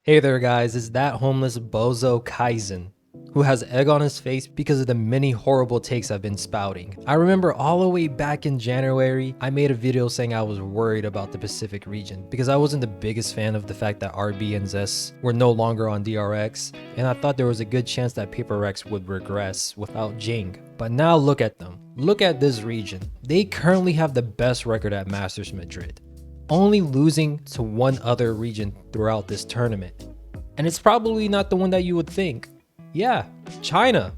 Hey there guys, it's that homeless bozo Kaizen, who has egg on his face because of the many horrible takes I've been spouting. I remember all the way back in January, I made a video saying I was worried about the Pacific region because I wasn't the biggest fan of the fact that RB and Zest were no longer on DRX, and I thought there was a good chance that Paper X would regress without Jing. But now look at them. Look at this region. They currently have the best record at Masters Madrid, only losing to one other region throughout this tournament. And it's probably not the one that you would think. Yeah, China.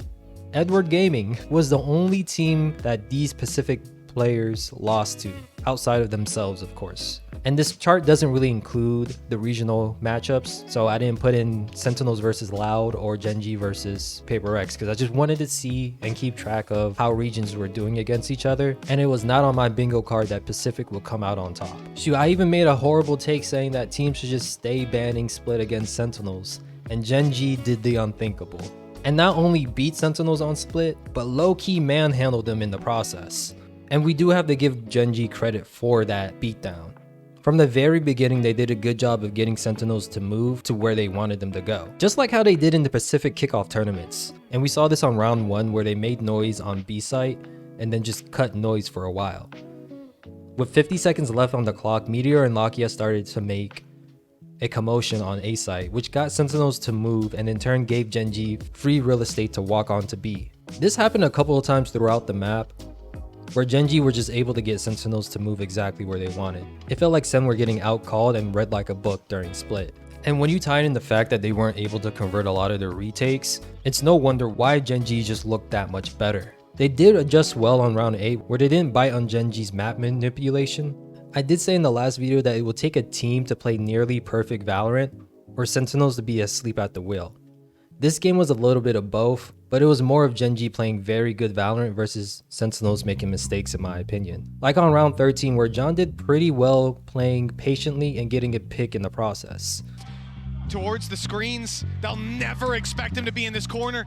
Edward Gaming was the only team that these Pacific players lost to, outside of themselves, of course. And this chart doesn't really include the regional matchups, so I didn't put in Sentinels versus Loud or Genji versus Paper X because I just wanted to see and keep track of how regions were doing against each other, and it was not on my bingo card that Pacific would come out on top. Shoot, I even made a horrible take saying that teams should just stay banning Split against Sentinels, and Genji did the unthinkable. And not only beat Sentinels on Split, but low-key manhandled them in the process. And we do have to give Genji credit for that beatdown. From the very beginning, they did a good job of getting Sentinels to move to where they wanted them to go. Just like how they did in the Pacific kickoff tournaments. And we saw this on round 1 where they made noise on B site and then just cut noise for a while. With 50 seconds left on the clock, Meteor and Lakia started to make a commotion on A site, which got Sentinels to move and in turn gave Genji free real estate to walk on to B. This happened a couple of times throughout the map, where Genji were just able to get Sentinels to move exactly where they wanted. It felt like Sen were getting outcalled and read like a book during Split. And when you tie in the fact that they weren't able to convert a lot of their retakes, it's no wonder why Genji just looked that much better. They did adjust well on round 8, where they didn't bite on Genji's map manipulation. I did say in the last video that it would take a team to play nearly perfect Valorant, or Sentinels to be asleep at the wheel. This game was a little bit of both, but it was more of Genji playing very good Valorant versus Sentinels making mistakes in my opinion. Like on round 13 where John did pretty well playing patiently and getting a pick in the process. Towards the screens, they'll never expect him to be in this corner.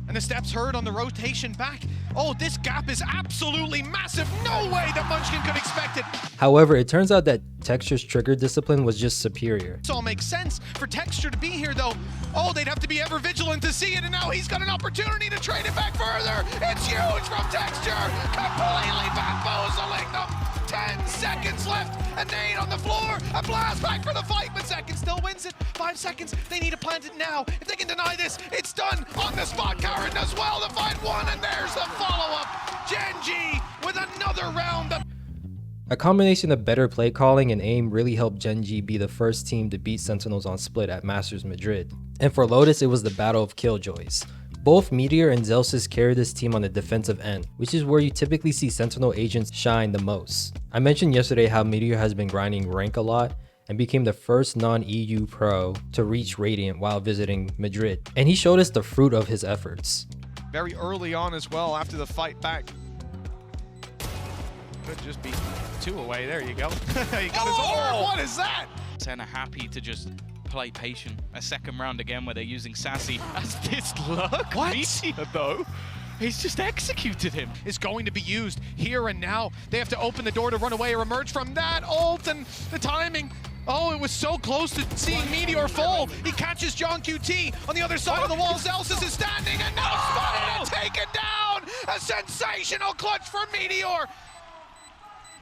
And the steps heard on the rotation back. Oh, this gap is absolutely massive. No way that Munchkin could expect it. However, it turns out that Texture's trigger discipline was just superior. This all makes sense for Texture to be here though. Oh, they'd have to be ever vigilant to see it, and now he's got an opportunity to trade it back further. It's huge from Texture, completely bamboozling them. 10 seconds left, a nade on the floor, a blast back for the fight, but Second still wins it. 5 seconds, they need to plant it now. If they can deny this, it's done on the spot. Karen does well to find one, and there's the follow-up. Genji with another round. A combination of better play calling and aim really helped Genji be the first team to beat Sentinels on Split at Masters Madrid. And for Lotus, it was the battle of Killjoys. Both Meteor and Zelsis carry this team on the defensive end, which is where you typically see Sentinel agents shine the most. I mentioned yesterday how Meteor has been grinding rank a lot and became the first non-EU pro to reach Radiant while visiting Madrid. And he showed us the fruit of his efforts. Very early on as well after the fight back. Could just be 2 away. There you go. He got his orb. What is that? Sen are happy to just play patient. A second round again where they're using Sassy as this luck. What? Meteor, though, he's just executed him. Is going to be used here and now. They have to open the door to run away or emerge from that ult, and the timing. Oh, it was so close to seeing Meteor fall. He catches John QT on the other side of the wall. Zelsis is standing and now spotted and taken down. A sensational clutch for Meteor.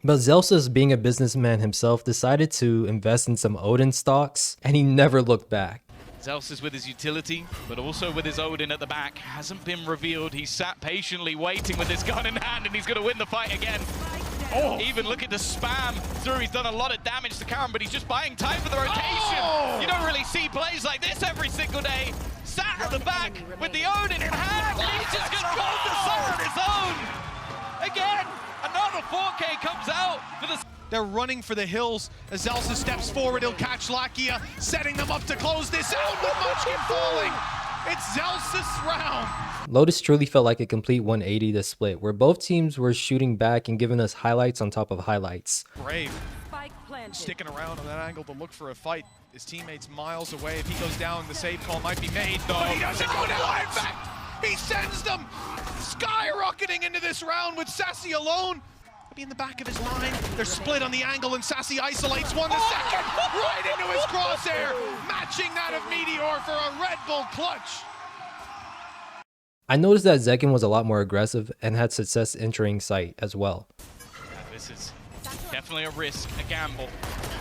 But Zelsis, being a businessman himself, decided to invest in some Odin stocks, and he never looked back. Zelsis with his utility, but also with his Odin at the back. Hasn't been revealed. He sat patiently waiting with his gun in hand, and he's going to win the fight again. Oh, even look at the spam through. He's done a lot of damage to Karen, but he's just buying time for the rotation. Oh! You don't really see plays like this every single day. Sat at the back with the Odin in hand, and he's just going to roll the sun on his own. Again, another 4K comes out for the... They're running for the hills as Zelsa steps forward. He'll catch Lakia, setting them up to close this out with Munchkin falling. It's Zelsa's round. Lotus truly felt like a complete 180 to Split, where both teams were shooting back and giving us highlights on top of highlights. Brave sticking around on that angle to look for a fight. His teammates miles away. If he goes down, the save call might be made. No, but he doesn't go down. In fact, he sends them skyrocketing into this round with Sassy alone. Maybe in the back of his line. They're split on the angle and Sassy isolates one. The second right into his crosshair, matching that of Meteor for a Red Bull clutch. I noticed that Zekin was a lot more aggressive and had success entering site as well. This is definitely a risk, a gamble.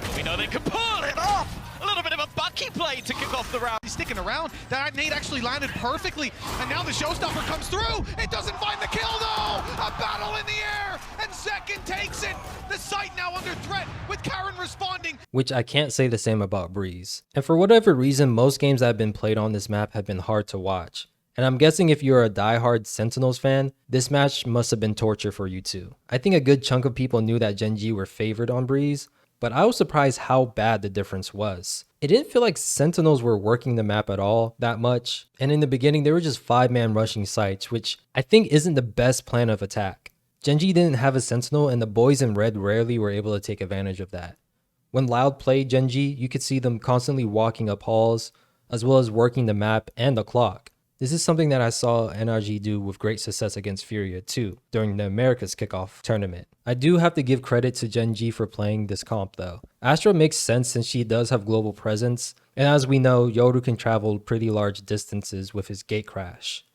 But we know they can pull it off! A little bit of a Bucky play to kick off the round. He's sticking around. That nade actually landed perfectly. And now the showstopper comes through. It doesn't find the kill though! A battle in the air! And Zekin takes it! The site now under threat with Karen responding. Which I can't say the same about Breeze. And for whatever reason, most games that have been played on this map have been hard to watch. And I'm guessing if you're a diehard Sentinels fan, this match must have been torture for you too. I think a good chunk of people knew that Gen G were favored on Breeze, but I was surprised how bad the difference was. It didn't feel like Sentinels were working the map at all that much, and in the beginning they were just 5-man rushing sites, which I think isn't the best plan of attack. Gen G didn't have a Sentinel and the boys in red rarely were able to take advantage of that. When Loud played Gen G, you could see them constantly walking up halls, as well as working the map and the clock. This is something that I saw NRG do with great success against Furia too, during the America's kickoff tournament. I do have to give credit to Gen G for playing this comp though. Astra makes sense since she does have global presence, and as we know, Yoru can travel pretty large distances with his gate crash.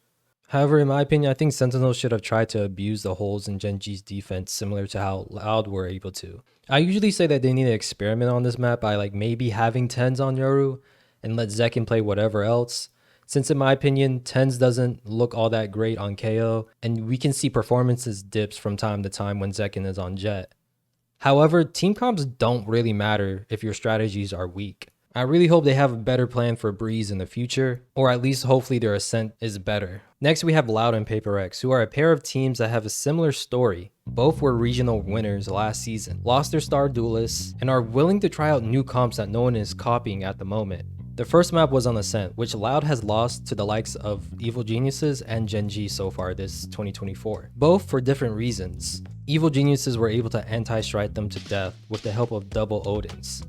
However, in my opinion, I think Sentinels should have tried to abuse the holes in Gen G's defense similar to how Loud were able to. I usually say that they need to experiment on this map by maybe having 10s on Yoru and let Zekin play whatever else. Since in my opinion, 10s doesn't look all that great on KO, and we can see performances dips from time to time when Zekin is on Jet. However, team comps don't really matter if your strategies are weak. I really hope they have a better plan for Breeze in the future, or at least hopefully their ascent is better. Next we have Loud and Paper X, who are a pair of teams that have a similar story. Both were regional winners last season, lost their star duelists, and are willing to try out new comps that no one is copying at the moment. The first map was on Ascent, which Loud has lost to the likes of Evil Geniuses and Gen G so far this 2024, both for different reasons. Evil Geniuses were able to anti-strike them to death with the help of double Odins,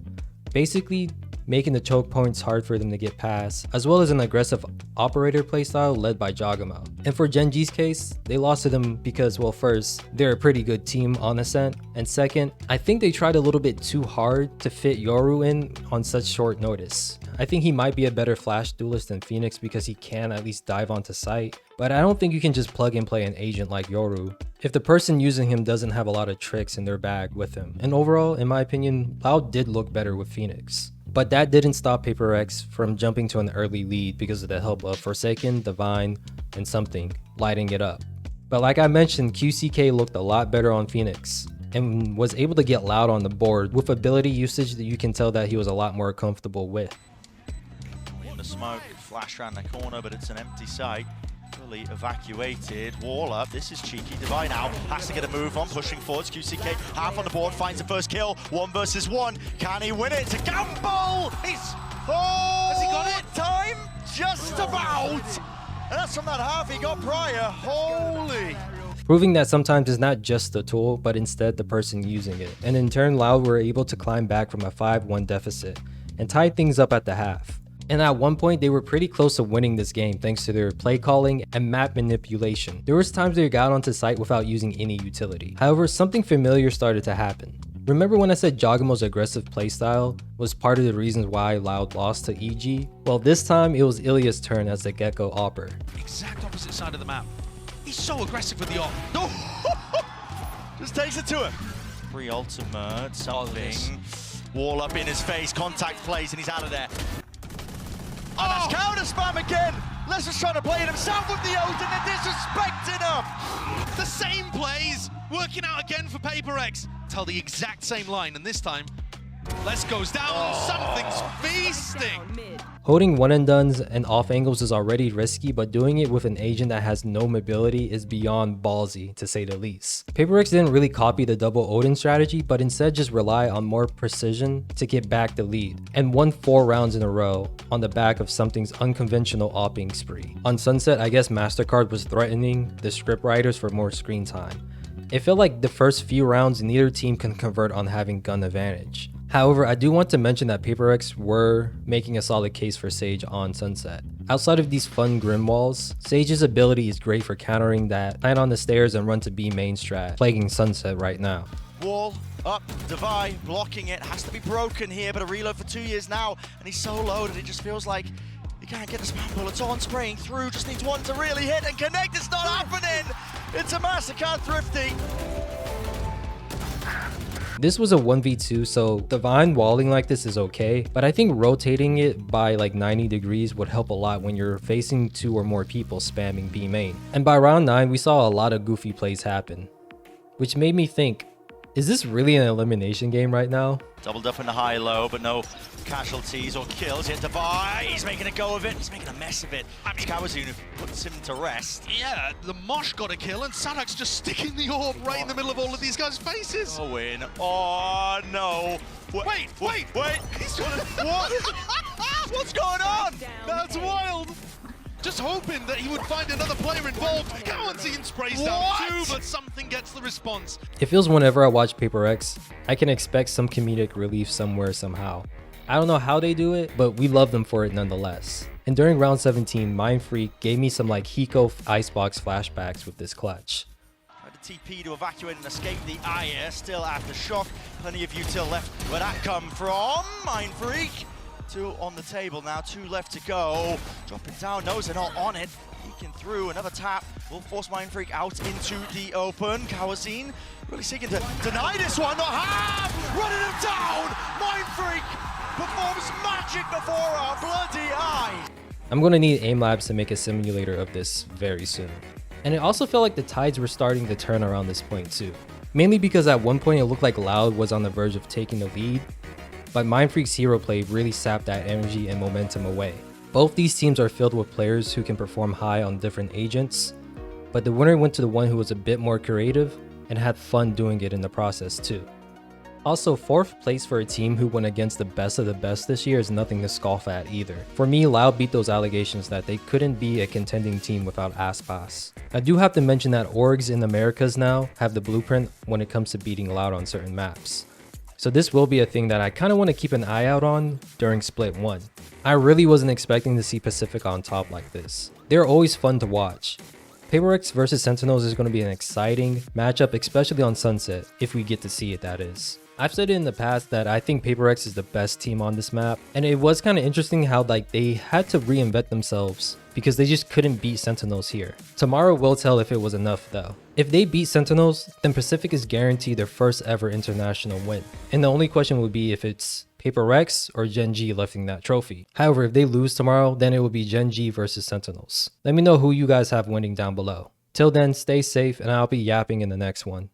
basically making the choke points hard for them to get past, as well as an aggressive operator playstyle led by Jagamo. And for Gen G's case, they lost to them because, well, first, they're a pretty good team on Ascent, and second, I think they tried a little bit too hard to fit Yoru in on such short notice. I think he might be a better flash duelist than Phoenix because he can at least dive onto site, but I don't think you can just plug and play an agent like Yoru if the person using him doesn't have a lot of tricks in their bag with him. And overall, in my opinion, Loud did look better with Phoenix. But that didn't stop Paper X from jumping to an early lead because of the help of Forsaken, Divine, and Something lighting it up. But like I mentioned, QCK looked a lot better on Phoenix and was able to get Loud on the board with ability usage that you can tell that he was a lot more comfortable with. In the smoke, flash around the corner, but it's an empty site. Fully evacuated. Wall up. This is cheeky. Divine now has to get a move on, pushing forwards. QCK half on the board, finds the first kill. 1 versus 1. Can he win it? It's a gamble. Has he got it? Time just about. And that's from that half he got prior. Holy. Proving that sometimes it's not just the tool, but instead the person using it. And in turn, Loud were able to climb back from a 5-1 deficit and tie things up at the half. And at one point, they were pretty close to winning this game thanks to their play calling and map manipulation. There was times they got onto site without using any utility. However, something familiar started to happen. Remember when I said Jagamo's aggressive playstyle was part of the reasons why Loud lost to EG? Well, this time it was Ilya's turn as the Gecko Opper. Exact opposite side of the map. He's so aggressive with the op. No! Just takes it to him. Free ultimate, something. Wall up in his face, contact plays, and he's out of there. Oh, that's counter spam again! Les is trying to play it himself with the Odin and disrespecting him! The same plays, working out again for Paper X. Tell the exact same line, and this time, Les goes down, Something's feasting! Holding one and dones and off angles is already risky, but doing it with an agent that has no mobility is beyond ballsy, to say the least. Paper X didn't really copy the double Odin strategy, but instead just rely on more precision to get back the lead, and won 4 rounds in a row on the back of Something's unconventional opping spree. On Sunset, I guess MasterCard was threatening the scriptwriters for more screen time. It felt like the first few rounds neither team can convert on having gun advantage. However, I do want to mention that Paper X were making a solid case for Sage on Sunset. Outside of these fun grim walls, Sage's ability is great for countering that plant on the stairs and run to B main strat, plaguing Sunset right now. Wall up, Divide blocking it, has to be broken here, but a reload for 2 years now, and he's so loaded, it just feels like he can't get the spam bullets on, spraying through, just needs one to really hit and connect. It's not happening! It's a massacre, Thrifty. This was a 1v2, so Divine walling like this is okay, but I think rotating it by like 90 degrees would help a lot when you're facing 2 or more people spamming B main. And by round 9, we saw a lot of goofy plays happen, which made me think, is this really an elimination game right now? Doubled up in the high-low, but no casualties or kills yet. Divide, he's making a go of it, he's making a mess of it. It's KDAWIN who puts him to rest. Yeah, the Mosh got a kill, and Sadak's just sticking the orb right in the middle of all of these guys' faces. KDAWIN, oh no. Wait! He's what? What's going on? That's wild! Just hoping that he would find another player involved. KDAWIN sprays down too, but something gets the response. It feels whenever I watch Paper X, I can expect some comedic relief somewhere somehow. I don't know how they do it, but we love them for it nonetheless. And during round 17, Mindfreak gave me some like Hiko Icebox flashbacks with this clutch. Tried to TP to evacuate and escape the Aya, still aftershock. Plenty of util left. Where that come from? Mindfreak. 2 on the table now, 2 left to go. Dropping down, knows they're not on it. Peeking through, another tap will force Mindfreak out into the open. KDAWIN really seeking to deny this one, not have! Running him down! Mindfreak performs magic before our bloody eye! I'm going to need aim labs to make a simulator of this very soon. And it also felt like the tides were starting to turn around this point too. Mainly because at one point it looked like Loud was on the verge of taking the lead, but Mindfreak's hero play really sapped that energy and momentum away. Both these teams are filled with players who can perform high on different agents, but the winner went to the one who was a bit more creative and had fun doing it in the process too. Also, 4th place for a team who went against the best of the best this year is nothing to scoff at either. For me, Loud beat those allegations that they couldn't be a contending team without Aspas. I do have to mention that orgs in Americas now have the blueprint when it comes to beating Loud on certain maps. So this will be a thing that I kind of want to keep an eye out on during Split 1. I really wasn't expecting to see Pacific on top like this. They're always fun to watch. Paper X versus Sentinels is going to be an exciting matchup, especially on Sunset, if we get to see it, that is. I've said it in the past that I think Paper X is the best team on this map, and it was kind of interesting how like they had to reinvent themselves because they just couldn't beat Sentinels here. Tomorrow will tell if it was enough though. If they beat Sentinels, then Pacific is guaranteed their first ever international win. And the only question would be if it's Paper X or Gen G lifting that trophy. However, if they lose tomorrow, then it will be Gen G versus Sentinels. Let me know who you guys have winning down below. Till then, stay safe and I'll be yapping in the next one.